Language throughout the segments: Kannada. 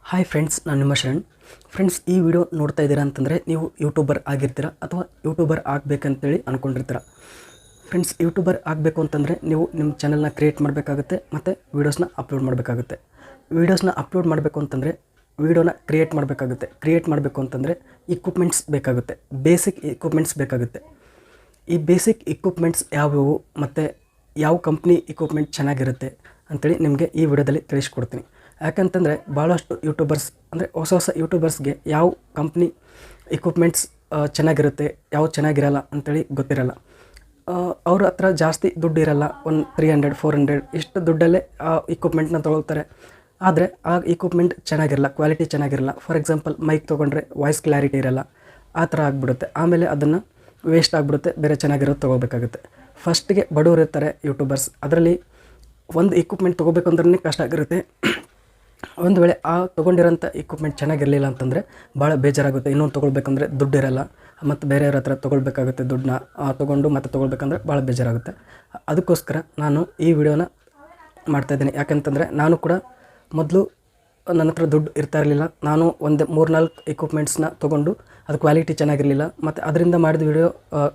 ಹಾಯ್ ಫ್ರೆಂಡ್ಸ್, ನಾನು ನಿಮ್ಮ ಶರಣ್. ಫ್ರೆಂಡ್ಸ್, ಈ ವಿಡಿಯೋ ನೋಡ್ತಾ ಇದ್ದೀರಾ ಅಂತಂದರೆ ನೀವು ಯೂಟ್ಯೂಬರ್ ಆಗಿರ್ತೀರಾ ಅಥವಾ ಯೂಟ್ಯೂಬರ್ ಆಗಬೇಕಂತೇಳಿ ಅಂದ್ಕೊಂಡಿರ್ತೀರ. ಫ್ರೆಂಡ್ಸ್, ಯೂಟ್ಯೂಬರ್ ಆಗಬೇಕು ಅಂತಂದರೆ ನೀವು ನಿಮ್ಮ ಚಾನಲ್ನ ಕ್ರಿಯೇಟ್ ಮಾಡಬೇಕಾಗುತ್ತೆ ಮತ್ತು ವೀಡಿಯೋಸ್ನ ಅಪ್ಲೋಡ್ ಮಾಡಬೇಕಾಗುತ್ತೆ. ವೀಡಿಯೋಸ್ನ ಅಪ್ಲೋಡ್ ಮಾಡಬೇಕು ಅಂತಂದರೆ ವೀಡಿಯೋನ ಕ್ರಿಯೇಟ್ ಮಾಡಬೇಕಾಗುತ್ತೆ. ಕ್ರಿಯೇಟ್ ಮಾಡಬೇಕು ಅಂತಂದರೆ ಇಕ್ವಿಪ್ಮೆಂಟ್ಸ್ ಬೇಕಾಗುತ್ತೆ, ಬೇಸಿಕ್ ಇಕ್ವಿಪ್ಮೆಂಟ್ಸ್ ಬೇಕಾಗುತ್ತೆ. ಈ ಬೇಸಿಕ್ ಇಕ್ವಿಪ್ಮೆಂಟ್ಸ್ ಯಾವ್ಯಾವು ಮತ್ತು ಯಾವ ಕಂಪ್ನಿ ಇಕ್ವಿಪ್ಮೆಂಟ್ ಚೆನ್ನಾಗಿರುತ್ತೆ ಅಂಥೇಳಿ ನಿಮಗೆ ಈ ವಿಡಿಯೋದಲ್ಲಿ ತಿಳಿಸ್ಕೊಡ್ತೀನಿ. ಯಾಕಂತಂದರೆ ಭಾಳಷ್ಟು ಯೂಟ್ಯೂಬರ್ಸ್ ಅಂದರೆ ಹೊಸ ಯೂಟ್ಯೂಬರ್ಸ್ಗೆ ಯಾವ ಕಂಪ್ನಿ ಇಕ್ವಿಪ್ಮೆಂಟ್ಸ್ ಚೆನ್ನಾಗಿರುತ್ತೆ, ಯಾವ್ದು ಚೆನ್ನಾಗಿರಲ್ಲ ಅಂಥೇಳಿ ಗೊತ್ತಿರಲ್ಲ. ಅವ್ರ ಹತ್ರ ಜಾಸ್ತಿ ದುಡ್ಡು ಇರಲ್ಲ, ಒಂದು 300-400 ಇಷ್ಟು ದುಡ್ಡಲ್ಲೇ ಆ ಇಕ್ವಿಪ್ಮೆಂಟ್ನ ತೊಗೊಳ್ತಾರೆ. ಆದರೆ ಆ ಇಕ್ವಿಪ್ಮೆಂಟ್ ಚೆನ್ನಾಗಿರಲ್ಲ, ಕ್ವಾಲಿಟಿ ಚೆನ್ನಾಗಿರಲ್ಲ. ಫಾರ್ ಎಕ್ಸಾಂಪಲ್, ಮೈಕ್ ತೊಗೊಂಡ್ರೆ ವಾಯ್ಸ್ ಕ್ಲಾರಿಟಿ ಇರಲ್ಲ, ಆ ಥರ ಆಗಿಬಿಡುತ್ತೆ. ಆಮೇಲೆ ಅದನ್ನು ವೇಸ್ಟ್ ಆಗಿಬಿಡುತ್ತೆ, ಬೇರೆ ಚೆನ್ನಾಗಿರೋದು ತೊಗೋಬೇಕಾಗುತ್ತೆ. ಫಸ್ಟಿಗೆ ಬಡವರು ಇರ್ತಾರೆ ಯೂಟ್ಯೂಬರ್ಸ್, ಅದರಲ್ಲಿ ಒಂದು ಇಕ್ವಿಪ್ಮೆಂಟ್ ತೊಗೋಬೇಕು ಅಂದ್ರೆ ಕಷ್ಟ ಆಗಿರುತ್ತೆ. ಒಂದು ವೇಳೆ ಆ ತೊಗೊಂಡಿರೋಂಥ ಇಕ್ವಿಪ್ಮೆಂಟ್ ಚೆನ್ನಾಗಿರಲಿಲ್ಲ ಅಂತಂದರೆ ಭಾಳ ಬೇಜಾರಾಗುತ್ತೆ. ಇನ್ನೊಂದು ತೊಗೊಳ್ಬೇಕಂದ್ರೆ ದುಡ್ಡು ಇರಲ್ಲ ಮತ್ತು ಬೇರೆಯವ್ರ ಹತ್ರ ತೊಗೊಳ್ಬೇಕಾಗುತ್ತೆ. ದುಡ್ಡನ್ನ ತೊಗೊಂಡು ಮತ್ತೆ ತೊಗೊಳ್ಬೇಕಂದ್ರೆ ಭಾಳ ಬೇಜಾರಾಗುತ್ತೆ. ಅದಕ್ಕೋಸ್ಕರ ನಾನು ಈ ವಿಡಿಯೋನ ಮಾಡ್ತಾಯಿದ್ದೀನಿ. ಯಾಕಂತಂದರೆ ನಾನು ಕೂಡ ಮೊದಲು ನನ್ನ ಹತ್ರ ದುಡ್ಡು ಇರ್ತಾ ಇರಲಿಲ್ಲ. ನಾನು ಒಂದು 3-4 ಇಕ್ವಿಪ್ಮೆಂಟ್ಸ್ನ ತೊಗೊಂಡು ಅದು ಕ್ವಾಲಿಟಿ ಚೆನ್ನಾಗಿರಲಿಲ್ಲ ಮತ್ತು ಅದರಿಂದ ಮಾಡಿದ ವಿಡಿಯೋ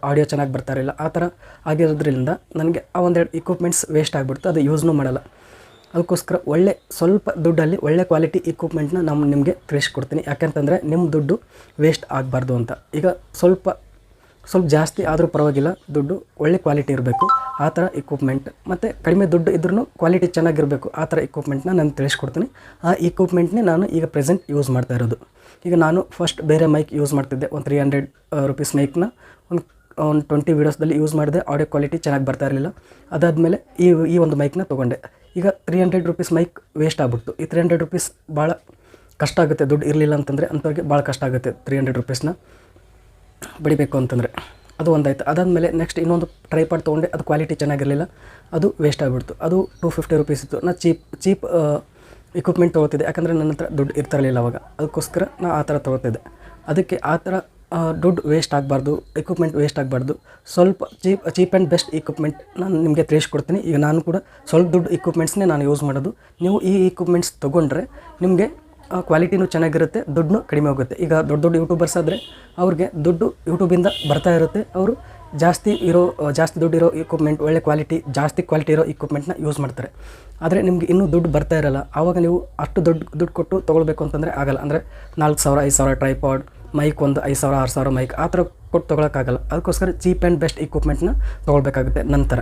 ಆಡಿಯೋ ಚೆನ್ನಾಗಿ ಬರ್ತಾ ಇರಲಿಲ್ಲ. ಆ ಥರ ಆಗಿರೋದ್ರಿಂದ ನನಗೆ ಆ ಒಂದೆರಡು ಇಕ್ವಿಪ್ಮೆಂಟ್ಸ್ ವೇಸ್ಟ್ ಆಗಿಬಿಡ್ತು, ಅದು ಯೂಸ್ನೂ ಮಾಡಲ್ಲ. ಅದಕ್ಕೋಸ್ಕರ ಸ್ವಲ್ಪ ದುಡ್ಡಲ್ಲಿ ಒಳ್ಳೆ ಕ್ವಾಲಿಟಿ ಇಕ್ವಿಪ್ಮೆಂಟ್ನ ನಾನು ನಿಮಗೆ ತಿಳಿಸ್ಕೊಡ್ತೀನಿ. ಯಾಕೆಂತಂದರೆ ನಿಮ್ಮ ದುಡ್ಡು ವೇಸ್ಟ್ ಆಗಬಾರ್ದು ಅಂತ. ಈಗ ಸ್ವಲ್ಪ ಜಾಸ್ತಿ ಆದರೂ ಪರವಾಗಿಲ್ಲ, ದುಡ್ಡು ಒಳ್ಳೆ ಕ್ವಾಲಿಟಿ ಇರಬೇಕು, ಆ ಥರ ಇಕ್ವಿಪ್ಮೆಂಟ್. ಮತ್ತು ಕಡಿಮೆ ದುಡ್ಡು ಇದ್ರೂ ಕ್ವಾಲಿಟಿ ಚೆನ್ನಾಗಿರಬೇಕು, ಆ ಥರ ಇಕ್ವಿಪ್ಮೆಂಟ್ನ ನಾನು ತಿಳಿಸ್ಕೊಡ್ತೀನಿ. ಆ ಇಕ್ವಿಪ್ಮೆಂಟ್ನೇ ನಾನು ಈಗ ಪ್ರೆಸೆಂಟ್ ಯೂಸ್ ಮಾಡ್ತಾ ಇರೋದು. ಈಗ ನಾನು ಫಸ್ಟ್ ಬೇರೆ ಮೈಕ್ ಯೂಸ್ ಮಾಡ್ತಿದ್ದೆ. ಒಂದು 300 ರೂಪೀಸ್ ಮೈಕ್ನ ಒಂದು 20 ವೀಡಿಯೋಸ್ದಲ್ಲಿ ಯೂಸ್ ಮಾಡಿದೆ. ಆಡಿಯೋ ಕ್ವಾಲಿಟಿ ಚೆನ್ನಾಗಿ ಬರ್ತಾ ಇರಲಿಲ್ಲ. ಅದಾದಮೇಲೆ ಈ ಒಂದು ಮೈಕ್ನ ತೊಗೊಂಡೆ. ಈಗ 300 ರೂಪೀಸ್ ಮೈಕ್ ವೇಸ್ಟ್ ಆಗ್ಬಿಡ್ತು. ಈ 300 ರೂಪೀಸ್ ಭಾಳ ಕಷ್ಟ ಆಗುತ್ತೆ. ದುಡ್ಡು ಇರಲಿಲ್ಲ ಅಂತಂದರೆ ಅಂಥವ್ರಿಗೆ ಭಾಳ ಕಷ್ಟ ಆಗುತ್ತೆ 300 ರೂಪೀಸ್ನ ಬಡಿಬೇಕು ಅಂತಂದರೆ. ಅದು ಒಂದಾಯ್ತು. ಅದಾದಮೇಲೆ ನೆಕ್ಸ್ಟ್ ಇನ್ನೊಂದು ಟ್ರೈಪಾಡ್ ತೊಗೊಂಡೆ, ಅದು ಕ್ವಾಲಿಟಿ ಚೆನ್ನಾಗಿರಲಿಲ್ಲ, ಅದು ವೇಸ್ಟ್ ಆಗಿಬಿಡ್ತು. ಅದು 250 ರೂಪೀಸ್ ಇತ್ತು. ನಾನು ಚೀಪ್ ಇಕ್ವಿಪ್ಮೆಂಟ್ ತೊಗೋತಿದ್ದೆ, ಯಾಕಂದರೆ ನನ್ನ ಹತ್ರ ದುಡ್ಡು ಇರ್ತಿರಲಿಲ್ಲ ಅವಾಗ. ಅದಕ್ಕೋಸ್ಕರ ನಾನು ಆ ಥರ ತೊಗೋತಿದ್ದೆ. ಅದಕ್ಕೆ ಆ ಥರ ದುಡ್ಡು ವೇಸ್ಟ್ ಆಗಬಾರ್ದು, ಇಕ್ವಿಪ್ಮೆಂಟ್ ವೇಸ್ಟ್ ಆಗಬಾರ್ದು. ಸ್ವಲ್ಪ ಚೀಪ್ ಆ್ಯಂಡ್ ಬೆಸ್ಟ್ ಇಕ್ವಿಪ್ಮೆಂಟ್ ನಾನು ನಿಮಗೆ ತಿಳಿಸ್ಕೊಡ್ತೀನಿ. ಈಗ ನಾನು ಕೂಡ ಸ್ವಲ್ಪ ದುಡ್ಡು ಇಕ್ವಿಪ್ಮೆಂಟ್ಸ್ನೇ ನಾನು ಯೂಸ್ ಮಾಡೋದು. ನೀವು ಈ ಇಕ್ವಿಪ್ಮೆಂಟ್ಸ್ ತೊಗೊಂಡ್ರೆ ನಿಮಗೆ ಕ್ವಾಲಿಟಿನೂ ಚೆನ್ನಾಗಿರುತ್ತೆ, ದುಡ್ಡು ಕಡಿಮೆ ಹೋಗುತ್ತೆ. ಈಗ ದೊಡ್ಡ ಯೂಟ್ಯೂಬರ್ಸ್ ಆದರೆ ಅವ್ರಿಗೆ ದುಡ್ಡು ಯೂಟ್ಯೂಬಿಂದ ಬರ್ತಾ ಇರುತ್ತೆ. ಅವರು ಜಾಸ್ತಿ ದುಡ್ಡು ಇರೋ ಇಕ್ವಿಪ್ಮೆಂಟ್, ಒಳ್ಳೆ ಕ್ವಾಲಿಟಿ, ಜಾಸ್ತಿ ಕ್ವಾಲಿಟಿ ಇರೋ ಇಕ್ವಿಪ್ಮೆಂಟ್ನ ಯೂಸ್ ಮಾಡ್ತಾರೆ. ಆದರೆ ನಿಮಗೆ ಇನ್ನೂ ದುಡ್ಡು ಬರ್ತಾ ಇರಲ್ಲ. ಆವಾಗ ನೀವು ಅಷ್ಟು ದುಡ್ಡು ಕೊಟ್ಟು ತೊಗೊಳ್ಬೇಕು ಅಂತಂದರೆ ಆಗಲ್ಲ. ಅಂದರೆ 4,000-5,000 ಟ್ರೈಪಾಡ್, ಮೈಕ್ ಒಂದು 5,000-6,000 ಮೈಕ್ ಆ ಥರ ಕೊಟ್ಟು ತೊಗೊಳಕ್ಕಾಗಲ್ಲ. ಅದಕ್ಕೋಸ್ಕರ ಚೀಪ್ ಆ್ಯಂಡ್ ಬೆಸ್ಟ್ ಇಕ್ವಿಪ್ಮೆಂಟ್ನ ತೊಗೊಳ್ಬೇಕಾಗುತ್ತೆ. ನಂತರ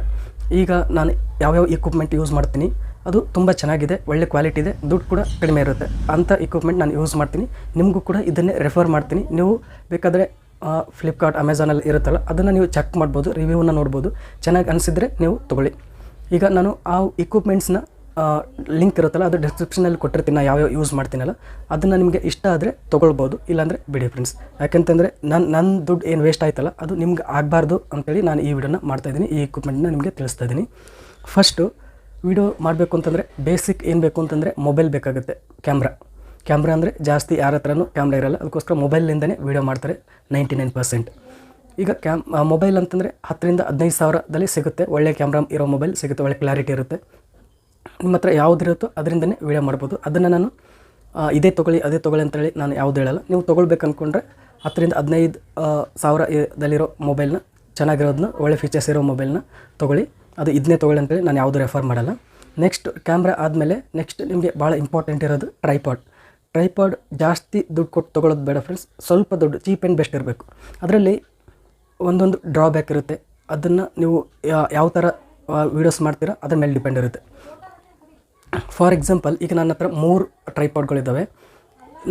ಈಗ ನಾನು ಯಾವ್ಯಾವ ಇಕ್ವಿಪ್ಮೆಂಟ್ ಯೂಸ್ ಮಾಡ್ತೀನಿ ಅದು ತುಂಬ ಚೆನ್ನಾಗಿದೆ, ಒಳ್ಳೆ ಕ್ವಾಲಿಟಿ ಇದೆ, ದುಡ್ಡು ಕೂಡ ಕಡಿಮೆ ಇರುತ್ತೆ. ಅಂಥ ಇಕ್ವಿಪ್ಮೆಂಟ್ ನಾನು ಯೂಸ್ ಮಾಡ್ತೀನಿ. ನಿಮಗೂ ಕೂಡ ಇದನ್ನೇ ರೆಫರ್ ಮಾಡ್ತೀನಿ. ನೀವು ಬೇಕಾದರೆ ಫ್ಲಿಪ್ಕಾರ್ಟ್, ಅಮೆಝಾನಲ್ಲಿ ಇರುತ್ತಲ್ಲ, ಅದನ್ನು ನೀವು ಚೆಕ್ ಮಾಡ್ಬೋದು, ರಿವ್ಯೂನ ನೋಡ್ಬೋದು. ಚೆನ್ನಾಗಿ ಅನಿಸಿದರೆ ನೀವು ತೊಗೊಳ್ಳಿ. ಈಗ ನಾನು ಆ ಇಕ್ವಿಪ್ಮೆಂಟ್ಸ್ನ ಲಿಂಕ್ ಇರುತ್ತಲ್ಲ, ಅದು ಡಿಸ್ಕ್ರಿಪ್ಷನಲ್ಲಿ ಕೊಟ್ಟಿರ್ತೀನಿ. ನಾನು ಯಾವ್ಯಾವ ಯೂಸ್ ಮಾಡ್ತೀನಲ್ಲ ಅದನ್ನು ನಿಮಗೆ ಇಷ್ಟ ಆದರೆ ತೊಗೊಳ್ಬೋದು, ಇಲ್ಲಾಂದರೆ ಬಿಡಿ ಫ್ರೆಂಡ್ಸ್. ಯಾಕೆಂತಂದರೆ ನನ್ನ ದುಡ್ಡು ಏನು ವೇಸ್ಟ್ ಆಯ್ತಲ್ಲ ಅದು ನಿಮ್ಗೆ ಆಗಬಾರ್ದು ಅಂತೇಳಿ ನಾನು ಈ ವಿಡಿಯೋನ ಮಾಡ್ತಾಯಿದ್ದೀನಿ. ಈ ಇಕ್ವಿಪ್ಮೆಂಟ್ನ ನಿಮಗೆ ತಿಳಿಸ್ತಾ ಇದ್ದೀನಿ. ಫಸ್ಟು ವಿಡಿಯೋ ಮಾಡಬೇಕು ಅಂತಂದರೆ ಬೇಸಿಕ್ ಏನು ಬೇಕು ಅಂತಂದರೆ ಮೊಬೈಲ್ ಬೇಕಾಗುತ್ತೆ. ಕ್ಯಾಮ್ರಾ ಅಂದರೆ ಜಾಸ್ತಿ ಯಾರ ಹತ್ರನೂ ಕ್ಯಾಮ್ರಾ ಇರಲ್ಲ. ಅದಕ್ಕೋಸ್ಕರ ಮೊಬೈಲಿಂದನೇ ವೀಡಿಯೋ ಮಾಡ್ತಾರೆ 99%. ಈಗ ಮೊಬೈಲ್ ಅಂತಂದರೆ 10,000-15,000 ಸಾವಿರದಲ್ಲಿ ಸಿಗುತ್ತೆ. ಒಳ್ಳೆ ಕ್ಯಾಮ್ರಾ ಇರೋ ಮೊಬೈಲ್ ಸಿಗುತ್ತೆ, ಒಳ್ಳೆ ಕ್ಲಾರಿಟಿ ಇರುತ್ತೆ. ನಿಮ್ಮ ಹತ್ರ ಯಾವುದಿರುತ್ತೋ ಅದರಿಂದನೇ ವೀಡಿಯೋ ಮಾಡ್ಬೋದು. ಅದನ್ನು ನಾನು ಇದೇ ತೊಗೊಳ್ಳಿ ಅದೇ ತೊಗೊಳ್ಳಿ ಅಂತೇಳಿ ನಾನು ಯಾವುದು ಹೇಳಲ್ಲ. ನೀವು ತೊಗೊಳ್ಬೇಕು ಅಂದ್ಕೊಂಡ್ರೆ 10,000-15,000 ಸಾವಿರದಲ್ಲಿರೋ ಮೊಬೈಲ್ನ, ಚೆನ್ನಾಗಿರೋದನ್ನ, ಒಳ್ಳೆ ಫೀಚರ್ಸ್ ಇರೋ ಮೊಬೈಲ್ನ ತೊಗೊಳ್ಳಿ. ಅದು ಇದನ್ನೇ ತೊಗೊಳ್ಳಿ ಅಂತೇಳಿ ನಾನು ಯಾವುದು ರೆಫರ್ ಮಾಡಲ್ಲ. ನೆಕ್ಸ್ಟ್ ಕ್ಯಾಮ್ರಾ ಆದಮೇಲೆ ನೆಕ್ಸ್ಟ್ ನಿಮಗೆ ಭಾಳ ಇಂಪಾರ್ಟೆಂಟ್ ಇರೋದು ಟ್ರೈಪಾಡ್. ಜಾಸ್ತಿ ದುಡ್ಡು ಕೊಟ್ಟು ತೊಗೊಳ್ಳೋದು ಬೇಡ ಫ್ರೆಂಡ್ಸ್. ಸ್ವಲ್ಪ ದುಡ್ಡು, ಚೀಪ್ ಆ್ಯಂಡ್ ಬೆಸ್ಟ್ ಇರಬೇಕು. ಅದರಲ್ಲಿ ಒಂದೊಂದು ಡ್ರಾಬ್ಯಾಕ್ ಇರುತ್ತೆ. ಅದನ್ನು ನೀವು ಯಾವ ಥರ ವೀಡಿಯೋಸ್ ಮಾಡ್ತೀರಾ ಅದ್ರ ಮೇಲೆ ಡಿಪೆಂಡ್ ಇರುತ್ತೆ. ಫಾರ್ ಎಕ್ಸಾಂಪಲ್, ಈಗ ನನ್ನ ಹತ್ರ 3 ಟ್ರೈಪಾಡ್ಗಳಿದ್ದಾವೆ.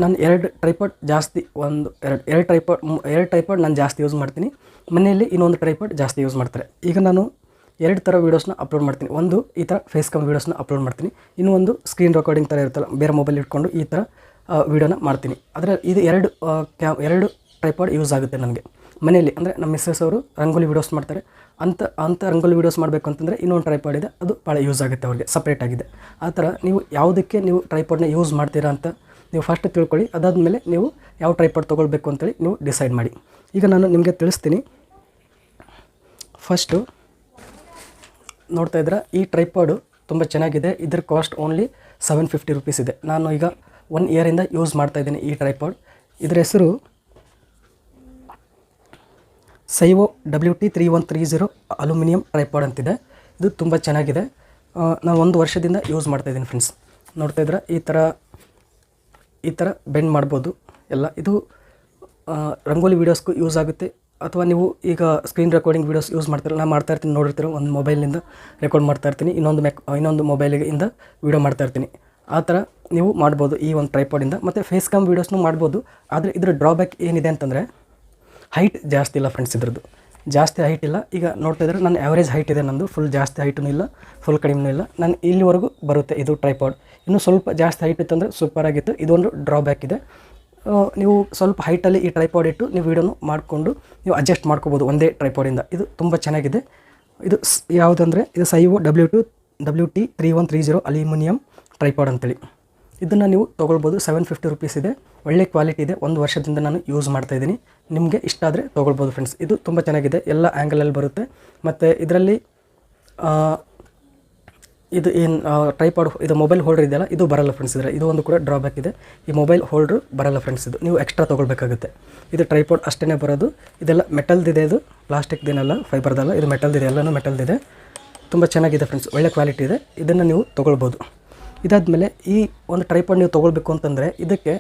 ನಾನು 2 ಟ್ರೈಪಾಡ್ ಜಾಸ್ತಿ, ಎರಡು ಟ್ರೈಪಾಡ್ ನಾನು ಜಾಸ್ತಿ ಯೂಸ್ ಮಾಡ್ತೀನಿ. ಮನೆಯಲ್ಲಿ ಇನ್ನೊಂದು ಟ್ರೈಪಾಡ್ ಜಾಸ್ತಿ ಯೂಸ್ ಮಾಡ್ತಾರೆ. ಈಗ ನಾನು 2 ಥರ ವೀಡಿಯೋಸ್ನ ಅಪ್ಲೋಡ್ ಮಾಡ್ತೀನಿ. ಒಂದು ಈ ಥರ ಫೇಸ್ ಕಮ್ ವೀಡಿಯೋಸ್ನ ಅಪ್ಲೋಡ್ ಮಾಡ್ತೀನಿ. ಇನ್ನೂ ಒಂದು ಸ್ಕ್ರೀನ್ ರೆಕಾರ್ಡಿಂಗ್ ಥರ ಇರುತ್ತಲ್ಲ, ಬೇರೆ ಮೊಬೈಲ್ ಇಟ್ಕೊಂಡು ಈ ಥರ ವೀಡಿಯೋನ ಮಾಡ್ತೀನಿ. ಆದರೆ ಇದು 2 ಟ್ರೈಪಾಡ್ ಯೂಸ್ ಆಗುತ್ತೆ ನನಗೆ ಮನೆಯಲ್ಲಿ. ಅಂದರೆ ನಮ್ಮ ಮಿಸ್ಸಸ್ ಅವರು ರಂಗೋಲಿ ವೀಡಿಯೋಸ್ ಮಾಡ್ತಾರೆ. ಅಂಥ ರಂಗೋಲಿ ವೀಡಿಯೋಸ್ ಮಾಡಬೇಕು ಅಂತಂದರೆ ಇನ್ನೊಂದು ಟ್ರೈಪಾಡ್ ಇದೆ, ಅದು ಭಾಳ ಯೂಸ್ ಆಗುತ್ತೆ ಅವ್ರಿಗೆ, ಸಪ್ರೇಟ್ ಆಗಿದೆ. ಆ ಥರ ನೀವು ಯಾವುದಕ್ಕೆ ನೀವು ಟ್ರೈಪಾಡ್ನ ಯೂಸ್ ಮಾಡ್ತೀರಾ ಅಂತ ನೀವು ಫಸ್ಟ್ ತಿಳ್ಕೊಳ್ಳಿ. ಅದಾದಮೇಲೆ ನೀವು ಯಾವ ಟ್ರೈಪಾಡ್ ತೊಗೊಳ್ಬೇಕು ಅಂತೇಳಿ ನೀವು ಡಿಸೈಡ್ ಮಾಡಿ. ಈಗ ನಾನು ನಿಮಗೆ ತಿಳಿಸ್ತೀನಿ. ಫಸ್ಟು ನೋಡ್ತಾ ಇದ್ರೆ ಈ ಟ್ರೈಪಾಡು ತುಂಬ ಚೆನ್ನಾಗಿದೆ. ಇದ್ರ ಕಾಸ್ಟ್ ಓನ್ಲಿ 750 ರೂಪೀಸ್ ಇದೆ. ನಾನು ಈಗ 1 ಇಯರಿಂದ ಯೂಸ್ ಮಾಡ್ತಾಯಿದ್ದೀನಿ ಈ ಟ್ರೈಪಾಡ್. ಇದರ ಹೆಸರು SAJJAN TECH ಅಲ್ಯೂಮಿನಿಯಂ ಟ್ರೈಪಾಡ್ ಅಂತಿದೆ. ಇದು ತುಂಬ ಚೆನ್ನಾಗಿದೆ. ನಾನು 1 ವರ್ಷದಿಂದ ಯೂಸ್ ಮಾಡ್ತಾಯಿದ್ದೀನಿ ಫ್ರೆಂಡ್ಸ್. ನೋಡ್ತಾ ಇದ್ರೆ ಈ ಥರ ಬೆಂಡ್ ಮಾಡ್ಬೋದು ಎಲ್ಲ. ಇದು ರಂಗೋಲಿ ವೀಡಿಯೋಸ್ಗೂ ಯೂಸ್ ಆಗುತ್ತೆ, ಅಥವಾ ನೀವು ಈಗ ಸ್ಕ್ರೀನ್ ರೆಕಾರ್ಡಿಂಗ್ ವೀಡಿಯೋಸ್ ಯೂಸ್ ಮಾಡ್ತೀರಲ್ಲ, ನಾನು ಮಾಡ್ತಾಯಿರ್ತೀನಿ ನೋಡಿರ್ತೀರ, ಒಂದು ಮೊಬೈಲಿಂದ ರೆಕಾರ್ಡ್ ಮಾಡ್ತಾಯಿರ್ತೀನಿ, ಇನ್ನೊಂದು ಮೊಬೈಲಿಂದ ವೀಡಿಯೋ ಮಾಡ್ತಾಯಿರ್ತೀನಿ. ಆ ಥರ ನೀವು ಮಾಡ್ಬೋದು ಈ ಒಂದು ಟ್ರೈಪಾಡಿಂದ. ಮತ್ತು ಫೇಸ್ ಕ್ಯಾಮ್ ವೀಡಿಯೋಸ್ನೂ ಮಾಡ್ಬೋದು. ಆದರೆ ಇದರ ಡ್ರಾಬ್ಯಾಕ್ ಏನಿದೆ ಅಂತಂದರೆ ಹೈಟ್ ಜಾಸ್ತಿ ಇಲ್ಲ ಫ್ರೆಂಡ್ಸ್. ಇದ್ರದ್ದು ಜಾಸ್ತಿ ಹೈಟ್ ಇಲ್ಲ. ಈಗ ನೋಡ್ತಾ ಇದ್ದರೆ ನನ್ನ ಆ್ಯಾವ್ರೇಜ್ ಹೈಟ್ ಇದೆ, ನಂದು ಫುಲ್ ಜಾಸ್ತಿ ಹೈಟೂ ಇಲ್ಲ, ಫುಲ್ ಕಡಿಮೆನೂ ಇಲ್ಲ. ನಾನು ಇಲ್ಲಿವರೆಗೂ ಬರುತ್ತೆ ಇದು ಟ್ರೈಪಾಡ್. ಇನ್ನೂ ಸ್ವಲ್ಪ ಜಾಸ್ತಿ ಹೈಟ್ ಇತ್ತು ಅಂದರೆ ಸೂಪರಾಗಿತ್ತು. ಇದೊಂದು ಡ್ರಾಬ್ಯಾಕ್ ಇದೆ. ನೀವು ಸ್ವಲ್ಪ ಹೈಟಲ್ಲಿ ಈ ಟ್ರೈಪಾಡ್ ಇಟ್ಟು ನೀವು ವೀಡಿಯೋನು ಮಾಡಿಕೊಂಡು ನೀವು ಅಡ್ಜಸ್ಟ್ ಮಾಡ್ಕೋಬೋದು ಒಂದೇ ಟ್ರೈಪಾಡಿಂದ. ಇದು ತುಂಬ ಚೆನ್ನಾಗಿದೆ. ಇದು ಯಾವುದಂದರೆ ಇದು SAJJAN ಅಲ್ಯೂಮಿನಿಯಂ ಟ್ರೈಪಾಡ್ ಅಂತೇಳಿ. ಇದನ್ನು ನೀವು ತೊಗೊಳ್ಬೋದು. 750 ರೂಪೀಸ್ ಇದೆ. ಒಳ್ಳೆ ಕ್ವಾಲಿಟಿ ಇದೆ. 1 ವರ್ಷದಿಂದ ನಾನು ಯೂಸ್ ಮಾಡ್ತಾಯಿದ್ದೀನಿ. ನಿಮಗೆ ಇಷ್ಟ ಆದರೆ ತೊಗೊಳ್ಬೋದು ಫ್ರೆಂಡ್ಸ್. ಇದು ತುಂಬ ಚೆನ್ನಾಗಿದೆ. ಎಲ್ಲ ಆ್ಯಂಗಲಲ್ಲಿ ಬರುತ್ತೆ. ಮತ್ತು ಇದರಲ್ಲಿ ಇದು ಏನು ಟ್ರೈಪಾಡ್ ಇದು ಮೊಬೈಲ್ ಹೋಲ್ಡರ್ ಇದೆಯಲ್ಲ, ಇದು ಬರಲ್ಲ ಫ್ರೆಂಡ್ಸ್. ಇದು ಒಂದು ಕೂಡ ಡ್ರಾಬ್ಯಾಕ್ ಇದೆ. ಈ ಮೊಬೈಲ್ ಹೋಲ್ಡ್ರು ಬರಲ್ಲ ಫ್ರೆಂಡ್ಸ್. ಇದು ನೀವು ಎಕ್ಸ್ಟ್ರಾ ತೊಗೊಳ್ಬೇಕಾಗುತ್ತೆ. ಇದು ಟ್ರೈಪಾಡ್ ಅಷ್ಟೇ ಬರೋದು. ಇದೆಲ್ಲ ಮೆಟಲ್ದಿದೆ. ಇದು ಪ್ಲಾಸ್ಟಿಕ್ದೇನಲ್ಲ, ಫೈಬರ್ದಲ್ಲ, ಇದು ಮೆಟಲ್ದಿದೆ. ಎಲ್ಲನೂ ಮೆಟಲ್ದಿದೆ. ತುಂಬ ಚೆನ್ನಾಗಿದೆ ಫ್ರೆಂಡ್ಸ್. ಒಳ್ಳೆ ಕ್ವಾಲಿಟಿ ಇದೆ. ಇದನ್ನು ನೀವು ತೊಗೊಳ್ಬೋದು. ಇದಾದಮೇಲೆ ಈ ಒಂದು ಟ್ರೈಪಾಡ್ ನೀವು ತೊಗೊಳ್ಬೇಕು ಅಂತಂದರೆ ಇದಕ್ಕೆ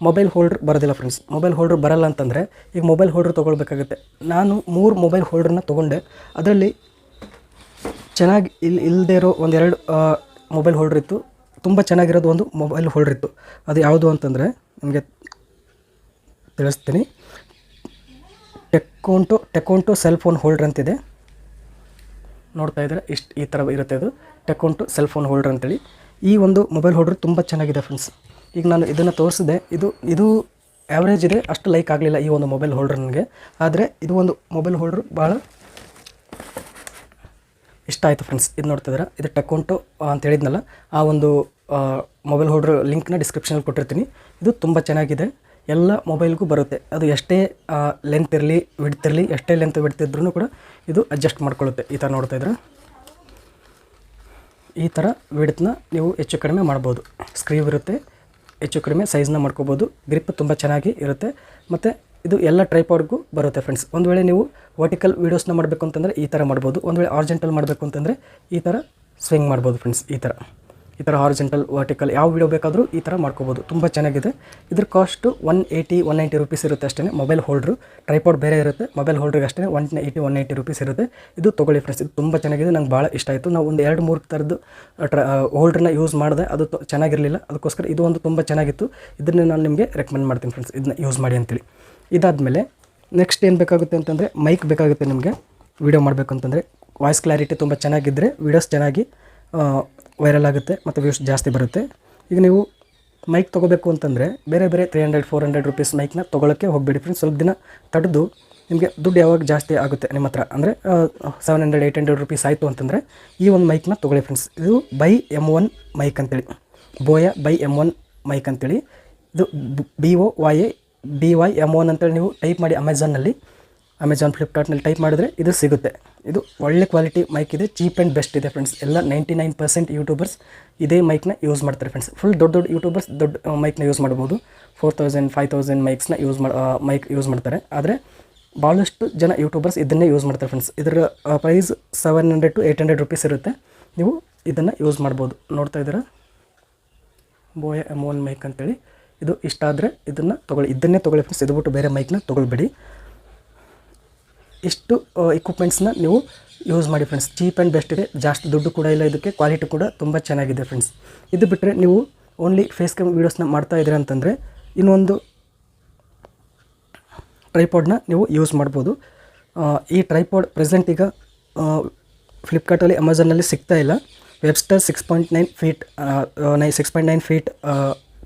ಮೊಬೈಲ್ ಹೋಲ್ಡ್ರ್ ಬರೋದಿಲ್ಲ ಫ್ರೆಂಡ್ಸ್. ಮೊಬೈಲ್ ಹೋಲ್ಡ್ರ್ ಬರಲ್ಲ ಅಂತಂದರೆ ಈಗ ಮೊಬೈಲ್ ಹೋಲ್ಡ್ರ್ ತೊಗೊಳ್ಬೇಕಾಗುತ್ತೆ. ನಾನು 3 ಮೊಬೈಲ್ ಹೋಲ್ಡ್ರನ್ನ ತೊಗೊಂಡೆ. ಅದರಲ್ಲಿ ಚೆನ್ನಾಗಿ ಇಲ್ಲದೇ ಇರೋ 1-2 ಮೊಬೈಲ್ ಹೋಲ್ಡ್ರ್ ಇತ್ತು. ತುಂಬ ಚೆನ್ನಾಗಿರೋದು ಒಂದು ಮೊಬೈಲ್ ಹೋಲ್ಡ್ರ್ ಇತ್ತು. ಅದು ಯಾವುದು ಅಂತಂದರೆ ನಿಮಗೆ ತಿಳಿಸ್ತೀನಿ. ಟೆಕೊಂಟೋ ಸೆಲ್ ಫೋನ್ ಹೋಲ್ಡ್ರ್ ಅಂತಿದೆ. ನೋಡ್ತಾ ಇದ್ದರೆ ಈ ಥರ ಇರುತ್ತೆ. ಅದು ಟೆಕೊಂಟೋ ಸೆಲ್ ಫೋನ್ ಹೋಲ್ಡ್ರ್ ಅಂತೇಳಿ. ಈ ಒಂದು ಮೊಬೈಲ್ ಹೋಲ್ಡ್ರ್ ತುಂಬ ಚೆನ್ನಾಗಿದೆ ಫ್ರೆಂಡ್ಸ್. ಈಗ ನಾನು ಇದನ್ನು ತೋರಿಸಿದೆ. ಇದು ಆ್ಯಾವ್ರೇಜ್ ಇದೆ. ಅಷ್ಟು ಲೈಕ್ ಆಗಲಿಲ್ಲ ಈ ಒಂದು ಮೊಬೈಲ್ ಹೋಲ್ಡ್ರ್ ನನಗೆ. ಆದರೆ ಇದು ಒಂದು ಮೊಬೈಲ್ ಹೋಲ್ಡ್ರು ಭಾಳ ಇಷ್ಟ ಆಯಿತು ಫ್ರೆಂಡ್ಸ್. ಇದು ನೋಡ್ತಿದ್ದೀರಾ, ಇದು ಟೆಕೊಂಟೋ ಅಂತ ಹೇಳಿದ್ನಲ್ಲ, ಆ ಒಂದು ಮೊಬೈಲ್ ಹೋಲ್ಡ್ರ್ ಲಿಂಕ್ನ ಡಿಸ್ಕ್ರಿಪ್ಷನಲ್ಲಿ ಕೊಟ್ಟಿರ್ತೀನಿ. ಇದು ತುಂಬ ಚೆನ್ನಾಗಿದೆ. ಎಲ್ಲ ಮೊಬೈಲ್ಗೂ ಬರುತ್ತೆ. ಅದು ಎಷ್ಟೇ ಲೆಂತ್ ಇರಲಿ ವಿಡ್ತ್ ಇರಲಿ, ಎಷ್ಟೇ ಲೆಂತ್ ವಿಡ್ತ್ ಇದ್ರೂ ಕೂಡ ಇದು ಅಡ್ಜಸ್ಟ್ ಮಾಡ್ಕೊಳ್ಳುತ್ತೆ. ಈ ಥರ ನೋಡ್ತಾಯಿದ್ರೆ ಈ ಥರ ವಿಡ್ತ್ನ ನೀವು ಹೆಚ್ಚು ಕಡಿಮೆ ಮಾಡ್ಬೋದು. ಸ್ಕ್ರೀವ್ ಇರುತ್ತೆ, ಹೆಚ್ಚು ಕಡಿಮೆ ಸೈಜ್ನ ಮಾಡ್ಕೋಬೋದು. ಗ್ರಿಪ್ ತುಂಬ ಚೆನ್ನಾಗಿ ಇರುತ್ತೆ. ಮತ್ತು ಇದು ಎಲ್ಲ ಟ್ರೈಪಾಡ್ಗೂ ಬರುತ್ತೆ ಫ್ರೆಂಡ್ಸ್. ಒಂದು ವೇಳೆ ನೀವು ವರ್ಟಿಕಲ್ ವೀಡಿಯೋಸ್ನ ಮಾಡಬೇಕು ಅಂತಂದರೆ ಈ ಥರ ಮಾಡ್ಬೋದು. ಒಂದು ವೇಳೆ ಹಾರಿಜಾಂಟಲ್ ಮಾಡಬೇಕು ಅಂತಂದರೆ ಈ ಥರ ಸ್ವಿಂಗ್ ಮಾಡ್ಬೋದು ಫ್ರೆಂಡ್ಸ್. ಈ ಥರ ಹಾರಿಜಾಂಟಲ್ ವರ್ಟಿಕಲ್ ಯಾವ ವೀಡಿಯೋ ಬೇಕಾದರೂ ಈ ಥರ ಮಾಡ್ಕೋಬೋದು. ತುಂಬ ಚೆನ್ನಾಗಿದೆ. ಇದ್ರ ಕಾಸ್ಟು 180-190 ರೂಪೀಸ್ ಇರುತ್ತೆ ಅಷ್ಟೇ. ಮೊಬೈಲ್ ಹೋಲ್ಡ್ರು ಟ್ರೈಪಾಡ್ ಬೇರೆ ಇರುತ್ತೆ. ಮೊಬೈಲ್ ಹೋಲ್ಡ್ರಿಗೆ ಅಷ್ಟೇ 180-190 ರೂಪೀಸ್ ಇರುತ್ತೆ. ಇದು ತೊಗೊಳ್ಳಿ ಫ್ರೆಂಡ್ಸ್. ಇದು ತುಂಬ ಚೆನ್ನಾಗಿದೆ. ನಂಗೆ ಭಾಳ ಇಷ್ಟ ಆಯಿತು. ನಾವು ಒಂದು 2-3 ಥರದ್ದು ಹೋಲ್ಡ್ರನ್ನ ಯೂಸ್ ಮಾಡಿದೆ. ಅದು ಚೆನ್ನಾಗಿರಲಿಲ್ಲ. ಅದಕ್ಕೋಸ್ಕರ ಇದು ಒಂದು ತುಂಬ ಚೆನ್ನಾಗಿತ್ತು. ಇದನ್ನೇ ನಾನು ನಿಮಗೆ ರೆಕಮೆಂಡ್ ಮಾಡ್ತೀನಿ ಫ್ರೆಂಡ್ಸ್, ಇದನ್ನ ಯೂಸ್ ಮಾಡಿ ಅಂತೇಳಿ. ಇದಾದಮೇಲೆ ನೆಕ್ಸ್ಟ್ ಏನು ಬೇಕಾಗುತ್ತೆ ಅಂತಂದರೆ ಮೈಕ್ ಬೇಕಾಗುತ್ತೆ ನಿಮಗೆ. ವೀಡಿಯೋ ಮಾಡಬೇಕು ಅಂತಂದರೆ ವಾಯ್ಸ್ ಕ್ಲಾರಿಟಿ ತುಂಬ ಚೆನ್ನಾಗಿದ್ದರೆ ವೀಡಿಯೋಸ್ ಚೆನ್ನಾಗಿ ವೈರಲ್ ಆಗುತ್ತೆ ಮತ್ತು ವ್ಯೂಸ್ ಜಾಸ್ತಿ ಬರುತ್ತೆ. ಈಗ ನೀವು ಮೈಕ್ ತೊಗೋಬೇಕು ಅಂತಂದರೆ ಬೇರೆ 300-400 ರೂಪೀಸ್ ಮೈಕ್ನ ತೊಗೊಳಕ್ಕೆ ಹೋಗಬೇಡಿ ಫ್ರೆಂಡ್ಸ್. ಸ್ವಲ್ಪ ದಿನ ತಡೆದು ನಿಮಗೆ ದುಡ್ಡು ಯಾವಾಗ ಜಾಸ್ತಿ ಆಗುತ್ತೆ ನಿಮ್ಮ ಹತ್ರ ಅಂದರೆ 700-800 ರೂಪೀಸ್ ಆಯಿತು ಅಂತಂದರೆ ಈ ಒಂದು ಮೈಕ್ನ ತೊಗೊಳ್ಳಿ ಫ್ರೆಂಡ್ಸ್. ಇದು BYM1 ಮೈಕ್ ಅಂತೇಳಿ, Boya BYM1 ಮೈಕ್ ಅಂತೇಳಿ. ಇದು BYM1 ಅಂತೇಳಿ ನೀವು ಟೈಪ್ ಮಾಡಿ ಅಮೆಝಾನ್ ಫ್ಲಿಪ್ಕಾರ್ಟ್ನಲ್ಲಿ ಟೈಪ್ ಮಾಡಿದ್ರೆ ಇದು ಸಿಗುತ್ತೆ. ಇದು ಒಳ್ಳೆ ಕ್ವಾಲಿಟಿ ಮೈಕ್ ಇದೆ. ಚೀಪ್ ಆ್ಯಂಡ್ ಬೆಸ್ಟ್ ಇದೆ ಫ್ರೆಂಡ್ಸ್. ಎಲ್ಲ 99% ಯೂಟ್ಯೂಬರ್ಸ್ ಇದೇ ಮೈಕ್ನ ಯೂಸ್ ಮಾಡ್ತಾರೆ ಫ್ರೆಂಡ್ಸ್. ಫುಲ್ ದೊಡ್ಡ ಯೂಟ್ಯೂಬರ್ಸ್ ದೊಡ್ಡ ಮೈಕ್ನ ಯೂಸ್ ಮಾಡ್ಬೋದು. 4000-5000 ಮೈಕ್ಸ್ನ ಮೈಕ್ ಯೂಸ್ ಮಾಡ್ತಾರೆ. ಆದರೆ ಭಾಳಷ್ಟು ಜನ ಯೂಟ್ಯೂಬರ್ಸ್ ಇದನ್ನೇ ಯೂಸ್ ಮಾಡ್ತಾರೆ ಫ್ರೆಂಡ್ಸ್. ಇದರ ಪ್ರೈಸ್ 700-800 ರೂಪೀಸ್ ಇರುತ್ತೆ. ನೀವು ಇದನ್ನು ಯೂಸ್ ಮಾಡ್ಬೋದು. ನೋಡ್ತಾ ಇದ್ದೀರಾ BYM1 ಮೈಕ್ ಅಂತೇಳಿ. ಇದು ಇಷ್ಟ ಆದರೆ ಇದನ್ನೇ ತೊಗೊಳ್ಳಿ ಫ್ರೆಂಡ್ಸ್. ಇದು ಬಿಟ್ಟು ಬೇರೆ ಮೈಕ್ನ ತೊಗೊಳ್ಬೇಡಿ. ಇಷ್ಟು ಇಕ್ವಿಪ್ಮೆಂಟ್ಸ್ನ ನೀವು ಯೂಸ್ ಮಾಡಿ ಫ್ರೆಂಡ್ಸ್. ಚೀಪ್ ಆ್ಯಂಡ್ ಬೆಸ್ಟ್ ಇದೆ. ಜಾಸ್ತಿ ದುಡ್ಡು ಕೂಡ ಇಲ್ಲ ಇದಕ್ಕೆ. ಕ್ವಾಲಿಟಿ ಕೂಡ ತುಂಬ ಚೆನ್ನಾಗಿದೆ ಫ್ರೆಂಡ್ಸ್. ಇದು ಬಿಟ್ಟರೆ ನೀವು ಓನ್ಲಿ ಫೇಸ್ ಕ್ಯಾಮ್ ವೀಡಿಯೋಸ್ನ ಮಾಡ್ತಾ ಇದ್ದೀರಾ ಅಂತಂದರೆ ಇನ್ನೊಂದು ಟ್ರೈಪಾಡ್ನ ನೀವು ಯೂಸ್ ಮಾಡ್ಬೋದು. ಈ ಟ್ರೈಪಾಡ್ ಪ್ರೆಸೆಂಟ್ ಈಗ ಫ್ಲಿಪ್ಕಾರ್ಟಲ್ಲಿ ಅಮೆಝಾನಲ್ಲಿ ಸಿಗ್ತಾ ಇಲ್ಲ. ವೆಬ್ಸ್ಟರ್ 6.9 ಫೀಟ್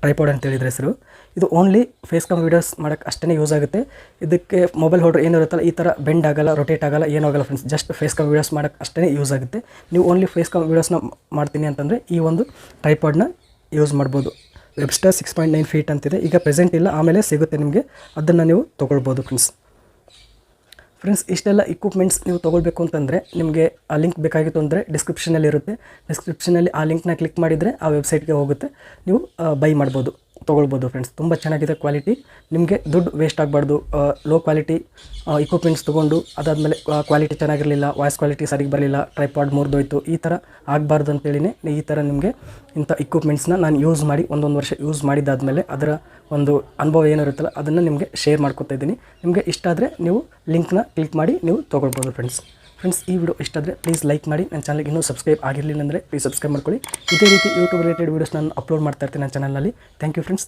ಟ್ರೈಪಾಡ್ ಅಂತೇಳಿದ್ರೆ ಹೆಸರು. ಇದು ಓನ್ಲಿ ಫೇಸ್ ಕ್ಯಾಮ್ ವೀಡಿಯೋಸ್ ಮಾಡೋಕ್ಕೆ ಅಷ್ಟೇ ಯೂಸ್ ಆಗುತ್ತೆ. ಇದಕ್ಕೆ ಮೊಬೈಲ್ ಹೋಲ್ಡರ್ ಏನಿರುತ್ತಲ್ಲ ಈ ಥರ ಬೆಂಡ್ ಆಗಲ್ಲ, ರೊಟೇಟ್ ಆಗಲ್ಲ, ಏನೂ ಆಗಲ್ಲ friends. Just face cam videos ಮಾಡೋಕ್ಕೆ ಅಷ್ಟೇ ಯೂಸ್ ಆಗುತ್ತೆ. ನೀವು ಓನ್ಲಿ ಫೇಸ್ ಕ್ಯಾಮ್ ವೀಡಿಯೋಸ್ನ ಮಾಡ್ತೀನಿ ಅಂತಂದರೆ ಈ ಒಂದು ಟ್ರೈಪಾಡ್ನ ಯೂಸ್ ಮಾಡ್ಬೋದು. ವೆಬ್ಸ್ಟರ್ 6.9 ಫೀಟ್ ಅಂತಿದೆ. ಈಗ ಪ್ರೆಸೆಂಟ್ ಇಲ್ಲ, ಆಮೇಲೆ ಸಿಗುತ್ತೆ ನಿಮಗೆ. ಅದನ್ನು ನೀವು ತೊಗೊಳ್ಬೋದು ಫ್ರೆಂಡ್ಸ್. ಇಷ್ಟೆಲ್ಲ ಇಕ್ವಿಪ್ಮೆಂಟ್ಸ್ ನೀವು ತೊಗೊಳ್ಬೇಕು ಅಂತಂದರೆ ನಿಮಗೆ ಆ ಲಿಂಕ್ ಬೇಕಾಗಿತ್ತು ಅಂದರೆ ಡಿಸ್ಕ್ರಿಪ್ಷನಲ್ಲಿ ಇರುತ್ತೆ. ಡಿಸ್ಕ್ರಿಪ್ಷನಲ್ಲಿ ಆ ಲಿಂಕ್ನ ಕ್ಲಿಕ್ ಮಾಡಿದರೆ ಆ ವೆಬ್ಸೈಟ್ಗೆ ಹೋಗುತ್ತೆ. ನೀವು ಬೈ ಮಾಡ್ಬೋದು. ತೊಗೊಳ್ಬೋದು ಫ್ರೆಂಡ್ಸ್. ತುಂಬ ಚೆನ್ನಾಗಿದೆ ಕ್ವಾಲಿಟಿ. ನಿಮಗೆ ದುಡ್ಡು ವೇಸ್ಟ್ ಆಗಬಾರ್ದು. ಲೋ ಕ್ವಾಲಿಟಿ ಇಕ್ವಿಪ್ಮೆಂಟ್ಸ್ ತೊಗೊಂಡು ಅದಾದಮೇಲೆ ಕ್ವಾಲಿಟಿ ಚೆನ್ನಾಗಿರಲಿಲ್ಲ, ವಾಯ್ಸ್ ಕ್ವಾಲಿಟಿ ಸರಿಗೆ ಬರಲಿಲ್ಲ, ಟ್ರೈಪಾಡ್ ಮುರಿದೋಯ್ತು, ಈ ಥರ ಆಗಬಾರ್ದು ಅಂತೇಳಿನೇ ಈ ಥರ ನಿಮಗೆ ಇಂಥ ಇಕ್ವಿಪ್ಮೆಂಟ್ಸ್ನ ನಾನು ಯೂಸ್ ಮಾಡಿ ಒಂದೊಂದು ವರ್ಷ ಯೂಸ್ ಮಾಡಿದ್ದಾದಮೇಲೆ ಅದರ ಒಂದು ಅನುಭವ ಏನಿರುತ್ತಲ್ಲ ಅದನ್ನು ನಿಮಗೆ ಶೇರ್ ಮಾಡ್ಕೊತಾ ಇದ್ದೀನಿ. ನಿಮಗೆ ಇಷ್ಟ ಆದರೆ ನೀವು ಲಿಂಕ್ನ ಕ್ಲಿಕ್ ಮಾಡಿ ನೀವು ತೊಗೊಳ್ಬೋದು ಫ್ರೆಂಡ್ಸ್. ಈ ವಿಡಿಯೋ ಇಷ್ಟ ಆದರೆ ಪ್ಲೀಸ್ ಲೈಕ್ ಮಾಡಿ. ನನ್ನ ಚಾನಲ್ಗೆ ಇನ್ನೂ ಸಬ್ಸ್ಕ್ರೈಬ್ ಆಗಿರಲಿಲ್ಲ ಅಂದರೆ ಪ್ಲೀಸ್ ಸಬ್ಸ್ಕ್ರೈಬ್ ಮಾಡ್ಕೊಳ್ಳಿ. ಇದೇ ರೀತಿ ಯೂಟ್ಯೂಬ್ ರಿಲೇಟೆಡ್ ವೀಡಿಯೋಸ್ ನಾನು ಅಪ್ಲೋಡ್ ಮಾಡ್ತಾ ಇರ್ತೀನಿ ನನ್ನ ಚಾನಲಲ್ಲಿ. Thank you friends.